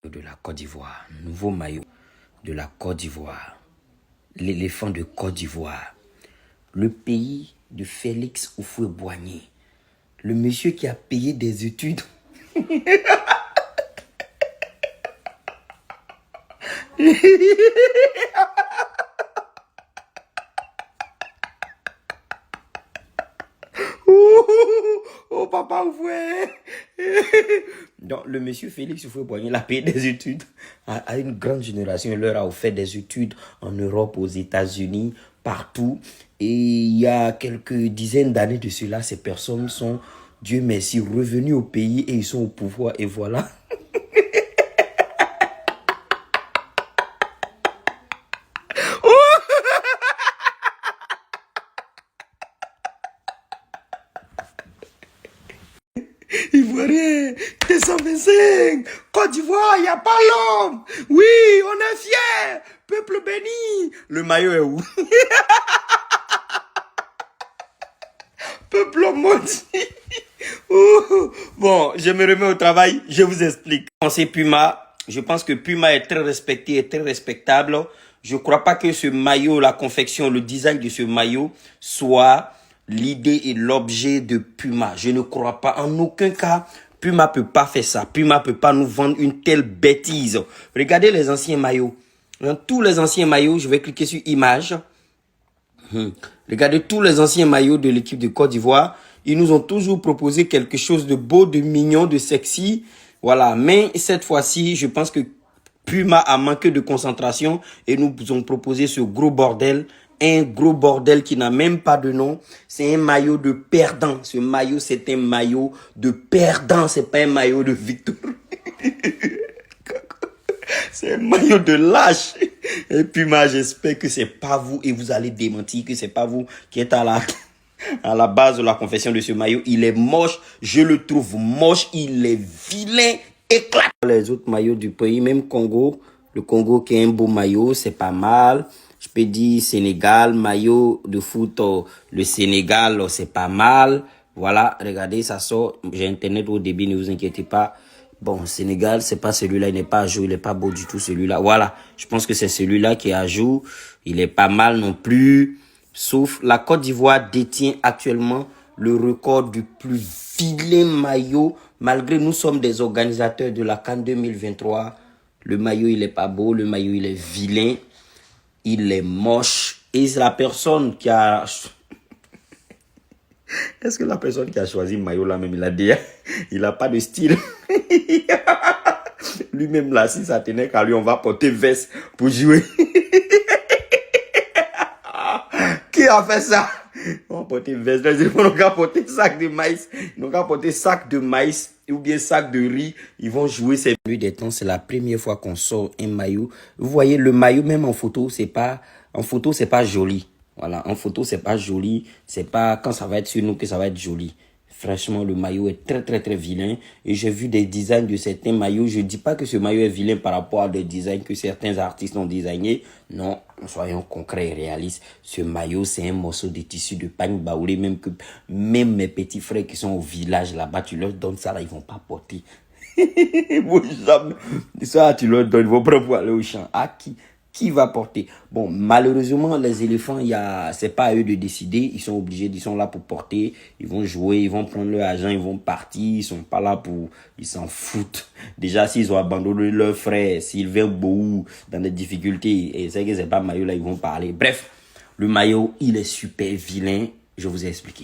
De la Côte d'Ivoire, nouveau maillot de la Côte d'Ivoire, l'éléphant de Côte d'Ivoire, le pays de Félix Houphouët-Boigny, le monsieur qui a payé des études. Oh, papa Houphouët. Donc, le monsieur Félix Houphouët-Boigny, il a payé des études à une grande génération. Il leur a offert des études en Europe, aux États-Unis, partout. Et il y a quelques dizaines d'années de cela, ces personnes sont, Dieu merci, revenues au pays et ils sont au pouvoir. Et voilà. Ivoirien, T125, Côte d'Ivoire, il n'y a pas l'homme. Oui, on est fiers. Peuple béni. Le maillot est où? Peuple maudit. Bon, je me remets au travail, je vous explique. C'est Puma. Je pense que Puma est très respecté et très respectable. Je ne crois pas que ce maillot, la confection, le design de ce maillot soit l'idée et l'objet de Puma. Je ne crois pas. En aucun cas, Puma peut pas faire ça. Puma peut pas nous vendre une telle bêtise. Regardez les anciens maillots. Dans tous les anciens maillots, je vais cliquer sur Images. Regardez tous les anciens maillots de l'équipe de Côte d'Ivoire. Ils nous ont toujours proposé quelque chose de beau, de mignon, de sexy. Voilà. Mais cette fois-ci, je pense que Puma a manqué de concentration et nous ont proposé ce gros bordel. Un gros bordel qui n'a même pas de nom. C'est un maillot de perdant. Ce maillot, c'est un maillot de perdant. C'est pas un maillot de victoire. C'est un maillot de lâche. Et puis, moi, j'espère que c'est pas vous et vous allez démentir que c'est pas vous qui êtes à la base de la confession de ce maillot. Il est moche. Je le trouve moche. Il est vilain. Éclate. Les autres maillots du pays, même Congo. Le Congo qui est un beau maillot, c'est pas mal. Je peux dire Sénégal, maillot de foot, le Sénégal, c'est pas mal. Voilà, regardez, ça sort. J'ai Internet au débit, ne vous inquiétez pas. Bon, Sénégal, c'est pas celui-là, il n'est pas à jour, il n'est pas beau du tout celui-là. Voilà, je pense que c'est celui-là qui est à jour. Il est pas mal non plus. Sauf la Côte d'Ivoire détient actuellement le record du plus vilain maillot. Malgré nous sommes des organisateurs de la CAN 2023. Le maillot, il est pas beau, le maillot, il est vilain. Il est moche. Et c'est la personne qui a... Est-ce que la personne qui a choisi le maillot là même, il a dit, il n'a pas de style. Lui-même là, si ça tenait qu'à lui, on va porter veste pour jouer. Qui a fait ça? On va porter veste. On va porter sac de maïs. On va porter sac de maïs ou bien sac de riz. Ils vont jouer. C'est plus des temps. C'est la première fois qu'on sort un maillot. Vous voyez, le maillot, même en photo, c'est pas joli. Voilà, en photo, c'est pas joli. C'est pas quand ça va être sur nous que ça va être joli. Franchement, le maillot est très, très, très vilain. Et j'ai vu des designs de certains maillots. Je dis pas que ce maillot est vilain par rapport à des designs que certains artistes ont designés. Non, soyons concrets et réalistes. Ce maillot, c'est un morceau de tissu de pagne baoulé. Même mes petits frères qui sont au village là-bas, tu leur donnes ça là, ils vont pas porter. Ça, tu leur donnes, ils vont pas pouvoir aller au champ. Ah, qui va porter? Bon, malheureusement, les éléphants, c'est pas à eux de décider. Ils sont obligés, ils sont là pour porter. Ils vont jouer, ils vont prendre leur argent, ils vont partir. Ils sont pas là pour, ils s'en foutent. Déjà, s'ils ont abandonné leur frère, Sylvain Boou, dans des difficultés, et c'est que c'est pas maillot là, ils vont parler. Bref, le maillot, il est super vilain. Je vous ai expliqué.